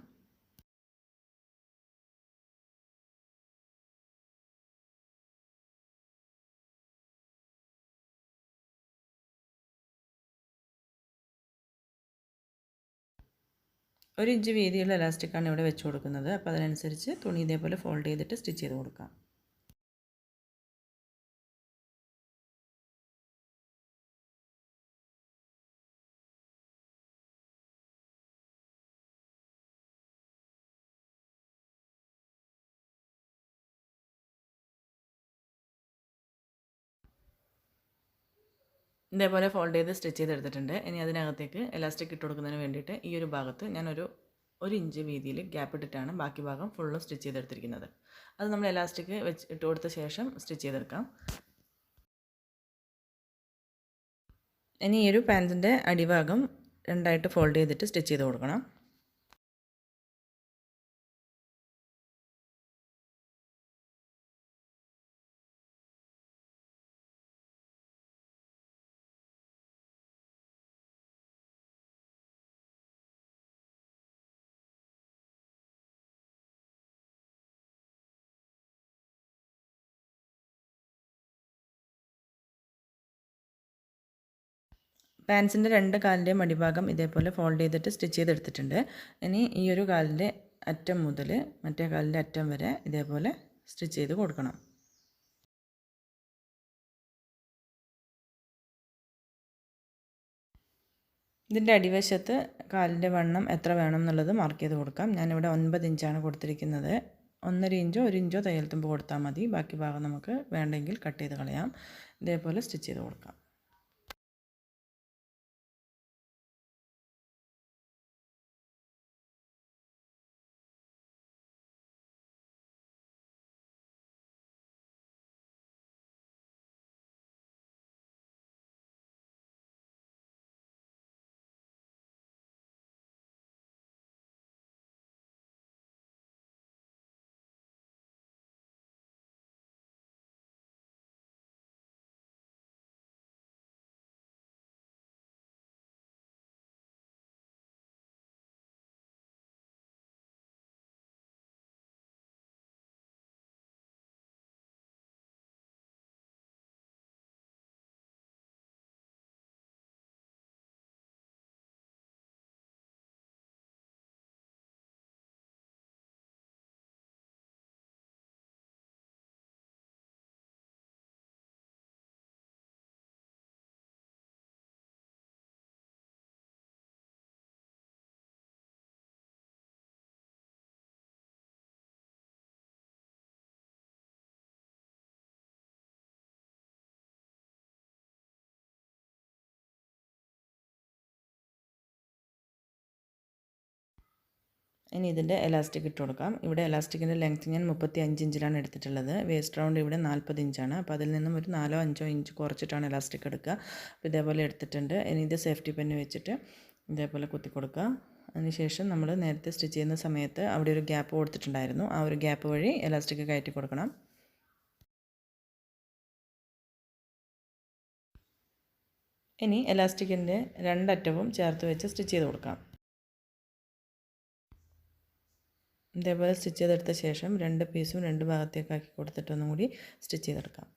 ഒരു ഇഞ്ച് വീതിയുള്ള എലാസ്റ്റിക്കാണ് ഇവിടെ വെച്ച് കൊടുക്കുന്നത്. അപ്പോൾ അതിനനുസരിച്ച് തുണി ഇതേപോലെ ഫോൾഡ് ചെയ്തിട്ട് സ്റ്റിച്ച് ചെയ്ത് കൊടുക്കാം. ഇതേപോലെ ഫോൾഡ് ചെയ്ത് സ്റ്റിച്ച് ചെയ്തെടുത്തിട്ടുണ്ട്. ഇനി അതിനകത്തേക്ക് എലാസ്റ്റിക് ഇട്ട് കൊടുക്കുന്നതിന് വേണ്ടിയിട്ട് ഈ ഒരു ഭാഗത്ത് ഞാനൊരു 1 ഇഞ്ച് വീതിയിൽ ഗ്യാപ്പ് ഇട്ടിട്ടാണ് ബാക്കി ഭാഗം ഫുള്ളും സ്റ്റിച്ച് ചെയ്തെടുത്തിരിക്കുന്നത്. അത് നമ്മൾ എലാസ്റ്റിക് വെച്ച് ഇട്ട് കൊടുത്ത ശേഷം സ്റ്റിച്ച് ചെയ്തെടുക്കാം. ഇനി ഈ ഒരു പാൻറ്റിൻ്റെ അടിഭാഗം രണ്ടായിട്ട് ഫോൾഡ് ചെയ്തിട്ട് സ്റ്റിച്ച് ചെയ്ത് കൊടുക്കണം. പാൻസിൻ്റെ രണ്ട് കാലിൻ്റെയും അടിഭാഗം ഇതേപോലെ ഫോൾഡ് ചെയ്തിട്ട് സ്റ്റിച്ച് ചെയ്തെടുത്തിട്ടുണ്ട്. ഇനി ഈ ഒരു കാലിൻ്റെ അറ്റം മുതൽ മറ്റേ കാലിൻ്റെ അറ്റം വരെ ഇതേപോലെ സ്റ്റിച്ച് ചെയ്ത് കൊടുക്കണം. ഇതിൻ്റെ അടിവശത്ത് കാലിൻ്റെ വണ്ണം എത്ര വേണം എന്നുള്ളത് മാർക്ക് ചെയ്ത് കൊടുക്കാം. ഞാനിവിടെ 9 ഇഞ്ചാണ് കൊടുത്തിരിക്കുന്നത്. 1.5 ഇഞ്ചോ 1 ഇഞ്ചോ തയ്യൽ തുമ്പ് കൊടുത്താൽ മതി. ബാക്കി ഭാഗം നമുക്ക് വേണ്ടെങ്കിൽ കട്ട് ചെയ്ത് കളയാം. ഇതേപോലെ സ്റ്റിച്ച് ചെയ്ത് കൊടുക്കാം. ഇനി ഇതിൻ്റെ എലാസ്റ്റിക് ഇട്ട് കൊടുക്കാം. ഇവിടെ എലാസ്റ്റിക്കിൻ്റെ ലെങ്ത്ത് ഞാൻ 35 ഇഞ്ചിലാണ് എടുത്തിട്ടുള്ളത്. വേസ്റ്റ് റൗണ്ട് ഇവിടെ 40 ഇഞ്ചാണ്. അപ്പോൾ അതിൽ നിന്നും ഒരു 4-5 ഇഞ്ച് കുറച്ചിട്ടാണ് എലാസ്റ്റിക് എടുക്കുക. അപ്പോൾ ഇതേപോലെ എടുത്തിട്ടുണ്ട്. ഇനി ഇത് സേഫ്റ്റി പെന്ന് വെച്ചിട്ട് ഇതേപോലെ കുത്തി കൊടുക്കുക. അതിനുശേഷം നമ്മൾ നേരത്തെ സ്റ്റിച്ച് ചെയ്യുന്ന സമയത്ത് അവിടെ ഒരു ഗ്യാപ്പ് കൊടുത്തിട്ടുണ്ടായിരുന്നു. ആ ഒരു ഗ്യാപ്പ് വഴി എലാസ്റ്റിക് കയറ്റി കൊടുക്കണം. ഇനി എലാസ്റ്റിക്കിൻ്റെ രണ്ടറ്റവും ചേർത്ത് വെച്ച് സ്റ്റിച്ച് ചെയ്ത് കൊടുക്കാം. ഇതേപോലെ സ്റ്റിച്ച് ചെയ്തെടുത്ത ശേഷം 2 പീസും 2 ഭാഗത്തേക്കാക്കി കൊടുത്തിട്ടൊന്നും കൂടി സ്റ്റിച്ച് ചെയ്തെടുക്കാം.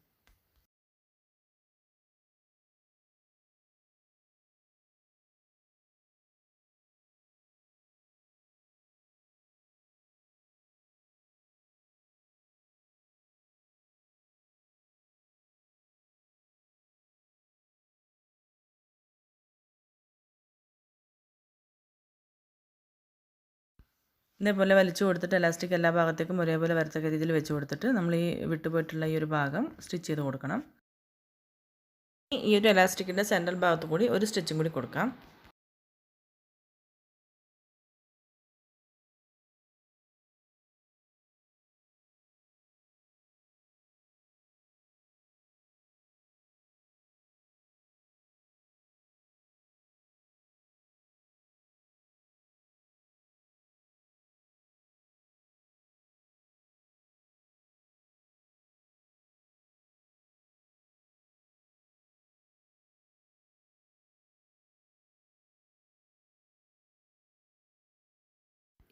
ഇതേപോലെ വലിച്ചു കൊടുത്തിട്ട് എലാസ്റ്റിക് എല്ലാ ഭാഗത്തേക്കും ഒരേപോലെ വരത്തക്ക രീതിയിൽ വെച്ച് കൊടുത്തിട്ട് നമ്മൾ ഈ വിട്ടുപോയിട്ടുള്ള ഈ ഒരു ഭാഗം സ്റ്റിച്ച് ചെയ്ത് കൊടുക്കണം. ഈ ഒരു എലാസ്റ്റിക്കിൻ്റെ സെൻട്രൽ ഭാഗത്ത് കൂടി ഒരു സ്റ്റിച്ചും കൂടി കൊടുക്കാം.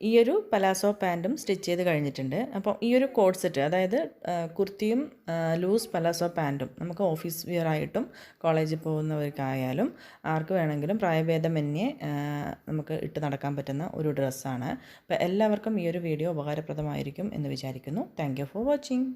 ഈ ഒരു പലാസോ പാൻറ്റും സ്റ്റിച്ച് ചെയ്ത് കഴിഞ്ഞിട്ടുണ്ട്. അപ്പോൾ ഈ ഒരു കോഡ് സെറ്റ്, അതായത് കുർത്തിയും ലൂസ് പലാസോ പാൻറ്റും നമുക്ക് ഓഫീസ് വിയർ ആയിട്ടും കോളേജിൽ പോകുന്നവർക്കായാലും ആർക്ക് വേണമെങ്കിലും പ്രായഭേദമന്യേ നമുക്ക് ഇട്ട് നടക്കാൻ പറ്റുന്ന ഒരു ഡ്രസ്സാണ്. അപ്പോൾ എല്ലാവർക്കും ഈ ഒരു വീഡിയോ ഉപകാരപ്രദമായിരിക്കും എന്ന് വിചാരിക്കുന്നു. Thank you for watching.